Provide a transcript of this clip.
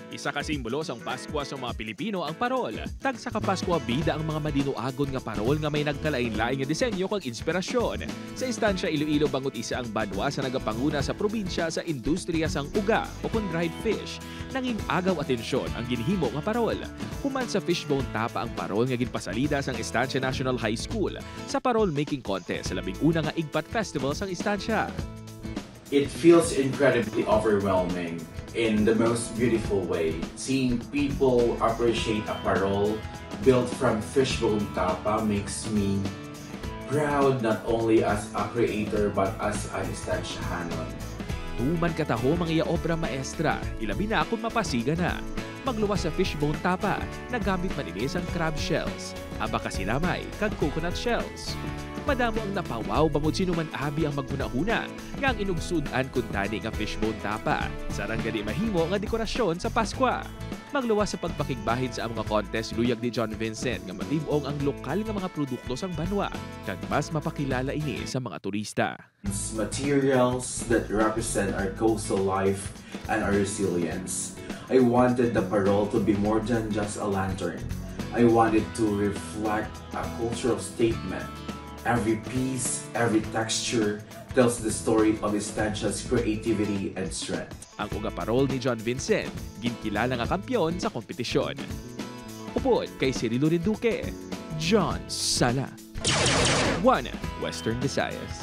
Isa ka simbolo sang Pasko sa mga Pilipino ang parol. Tag sa Kapasko bida ang mga madinuagon nga parol nga may nagkalain-lain nga disenyo kag inspirasyon. Sa istansya Iloilo bangot isa ang banwa sa nagapanguna sa probinsya sa industriya sang uga o kon dried fish. Nanging agaw atensyon ang ginhimo nga parol. Human sa fishbone tapa ang parol nga ginpasalida sang Estancia National High School sa parol making contest sa labing una nga Igpat Festival sang istansya. It feels incredibly overwhelming in the most beautiful way. Seeing people appreciate a parol built from fishbone tapa makes me proud not only as a creator but as an istansyahanon. Tuman kataho mga obra maestra, ilabi na kung mapasiga na. Magluwas sa fishbone tapa, nagamit maninis ang crab shells, abaka sinamay, kag coconut shells. Madamo ang napawaw bangod sino man abi ang maghuna-huna nga ang inugsudan kun tani nga fishbone tapa. Sarang gani mahimo nga dekorasyon sa Pasko. Magluwas sa pagpakigbahid sa mga contest luyag ni John Vincent nga matibong ang lokal nga mga produkto sang banwa kag mas mapakilala ini sa mga turista. Materials that represent our coastal life and our resilience. I wanted the parol to be more than just a lantern. I wanted to reflect a cultural statement. Every piece, every texture tells the story of Estancia's creativity and strength. Ang uga parol ni John Vincent, ginkilala nga kampyon sa kompetisyon. Upod kay Cirilo Rinduque, John Sala. 1 Western Visayas.